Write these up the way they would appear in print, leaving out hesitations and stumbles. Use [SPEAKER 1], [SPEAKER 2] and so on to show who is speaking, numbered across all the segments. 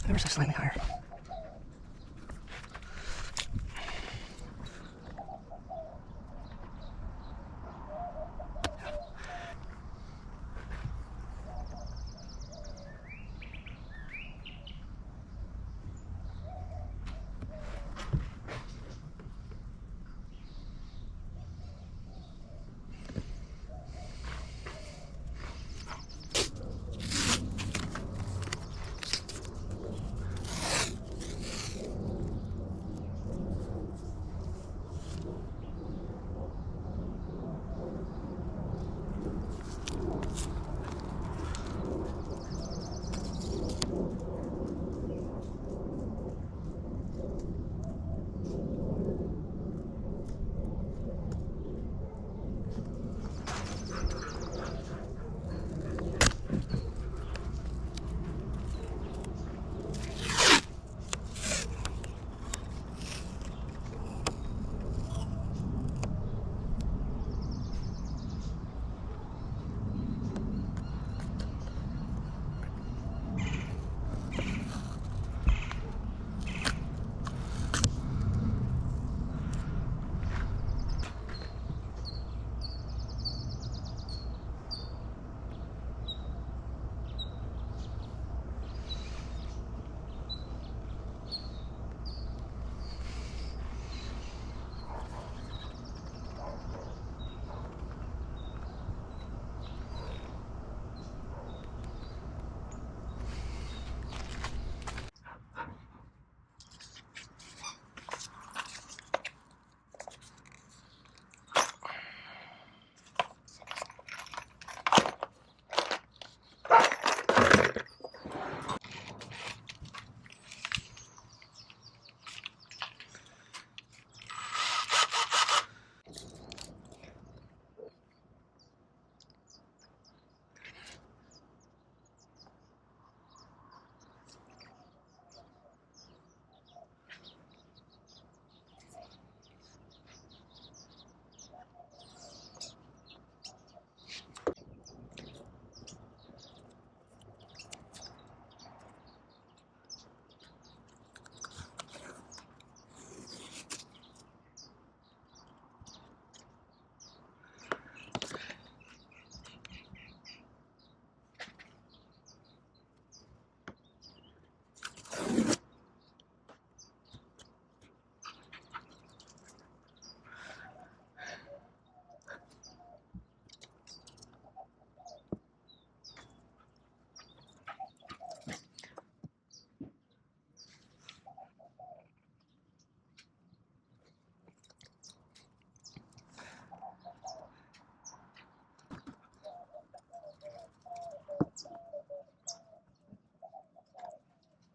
[SPEAKER 1] ever so slightly higher.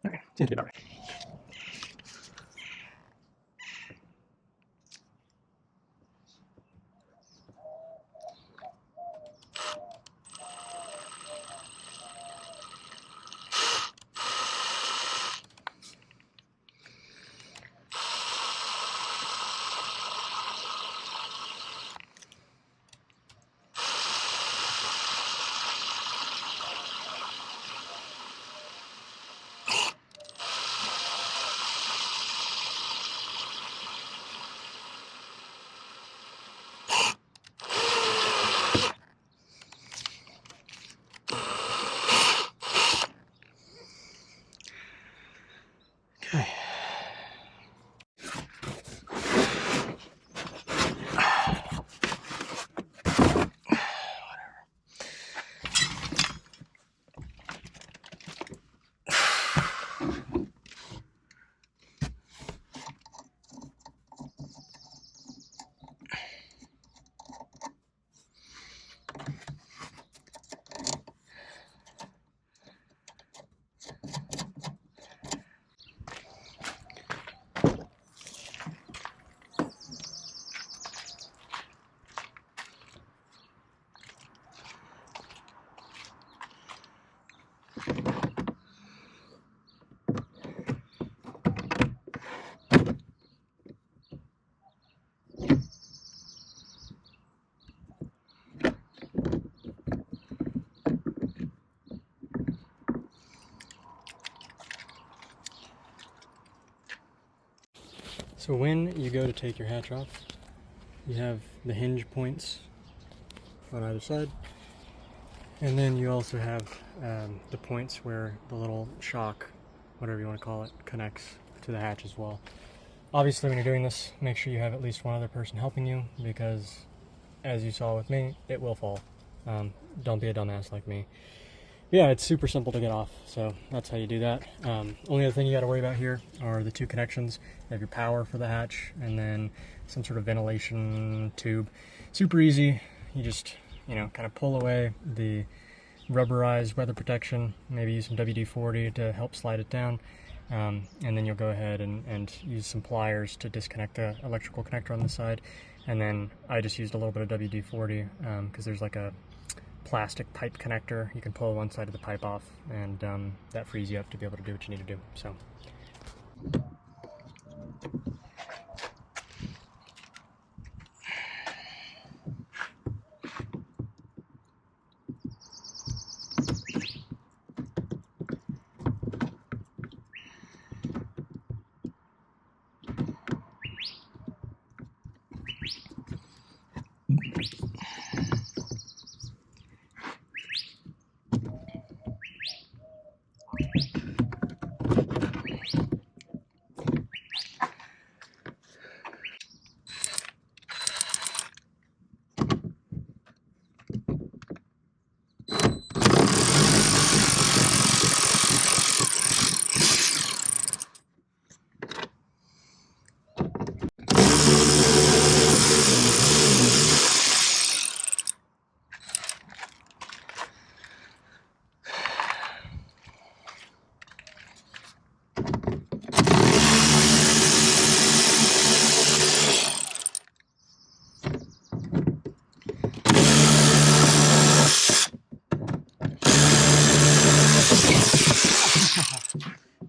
[SPEAKER 1] Okay, seems to be about right. Okay. So when you go to take your hatch off, you have the hinge points on either side, and then you also have the points where the little shock, whatever you want to call it, connects to the hatch as well. Obviously, when you're doing this, make sure you have at least one other person helping you, because as you saw with me, it will fall. Don't be a dumbass like me. Yeah, it's super simple to get off, so that's how you do that. Only other thing you got to worry about here are the two connections. You have your power for the hatch, and then some sort of ventilation tube. Super easy. You just, kind of pull away the rubberized weather protection, maybe use some WD-40 to help slide it down, and then you'll go ahead and use some pliers to disconnect the electrical connector on the side. And then I just used a little bit of WD-40 because there's like a plastic pipe connector. You can pull one side of the pipe off, and that frees you up to be able to do what you need to do. So.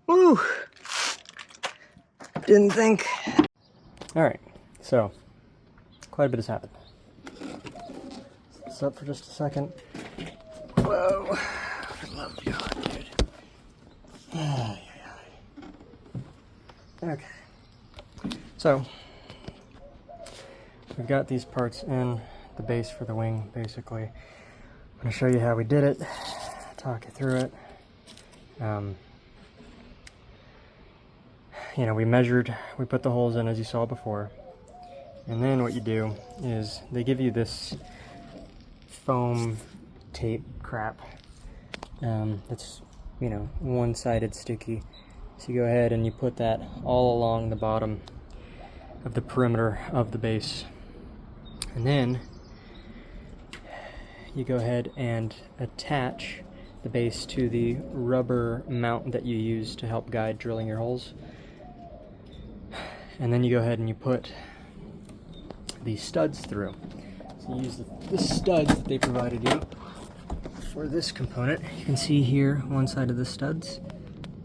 [SPEAKER 1] Woo! Didn't think. Alright, so quite a bit has happened. Set this up for just a second. Whoa! I love you, dude. Okay. So, we've got these parts in the base for the wing, basically. I'm going to show you how we did it, talk you through it. We measured, we put the holes in as you saw before, and then what you do is they give you this foam tape crap that's, one-sided sticky. So you go ahead and you put that all along the bottom of the perimeter of the base, and then you go ahead and attach the base to the rubber mount that you use to help guide drilling your holes. And then you go ahead and you put these studs through. So you use the studs that they provided you for this component. You can see here one side of the studs,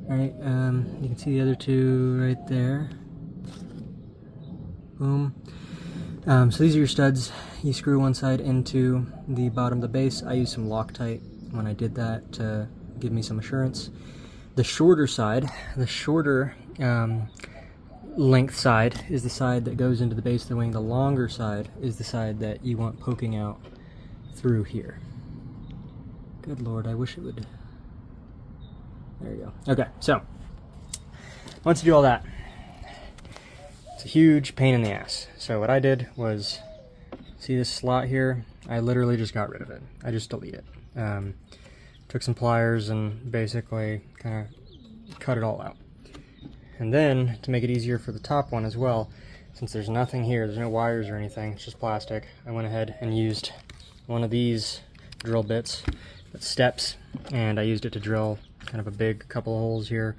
[SPEAKER 1] right? You can see the other two right there. Boom. So these are your studs. You screw one side into the bottom of the base. I used some Loctite when I did that to give me some assurance. The shorter side, the shorter length side, is the side that goes into the base of the wing. The longer side is the side that you want poking out through here. Good Lord, I wish it would. There you go. Okay, so once you do all that, it's a huge pain in the ass. So what I did was, see this slot here? I literally just got rid of it. I just deleted it. Took some pliers and basically kind of cut it all out. And then, to make it easier for the top one as well, since there's nothing here, there's no wires or anything, it's just plastic, I went ahead and used one of these drill bits that steps, and I used it to drill kind of a big couple of holes here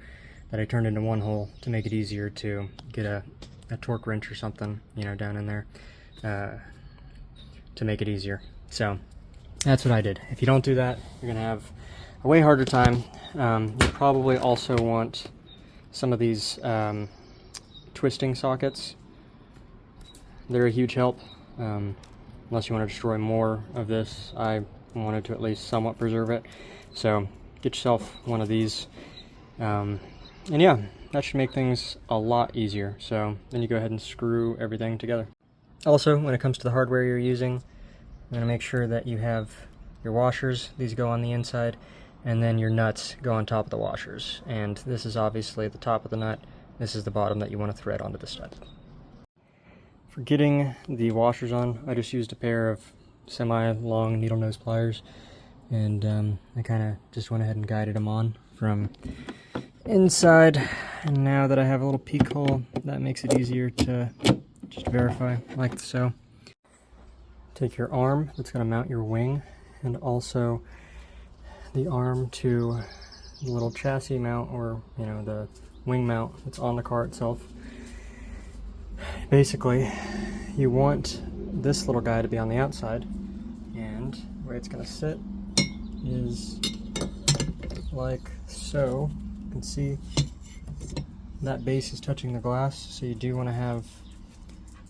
[SPEAKER 1] that I turned into one hole to make it easier to get a torque wrench or something, down in there to make it easier. So that's what I did. If you don't do that, you're going to have a way harder time. You probably also want some of these twisting sockets. They're a huge help. Unless you want to destroy more of this, I wanted to at least somewhat preserve it. So get yourself one of these. And yeah, that should make things a lot easier. So then you go ahead and screw everything together. Also, when it comes to the hardware you're using, I'm gonna make sure that you have your washers. These go on the inside, and then your nuts go on top of the washers. And this is obviously the top of the nut. This is the bottom that you want to thread onto the stud. For getting the washers on, I just used a pair of semi-long needle nose pliers, and I kind of just went ahead and guided them on from inside. And now that I have a little peek hole, that makes it easier to just verify, like so. Take your arm that's going to mount your wing, and also the arm to the little chassis mount, or you know, the wing mount that's on the car itself. Basically, you want this little guy to be on the outside, and the way it's going to sit is like so. You can see that base is touching the glass, so you do want to have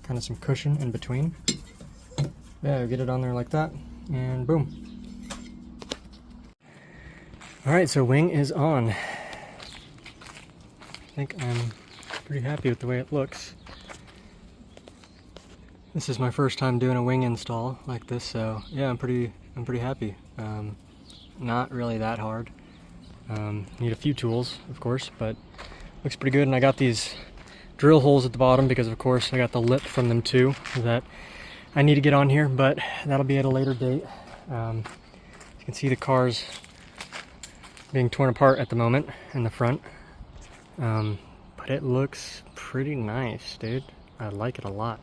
[SPEAKER 1] kind of some cushion in between. Yeah, get it on there like that, and boom. Alright, so wing is on. I think I'm pretty happy with the way it looks. This is my first time doing a wing install like this, so yeah, I'm pretty happy. Not really that hard. Need a few tools, of course, but looks pretty good. And I got these drill holes at the bottom because, of course, I got the lip from them too that I need to get on here, but that'll be at a later date. You can see the car's being torn apart at the moment in the front, but it looks pretty nice, dude. I like it a lot.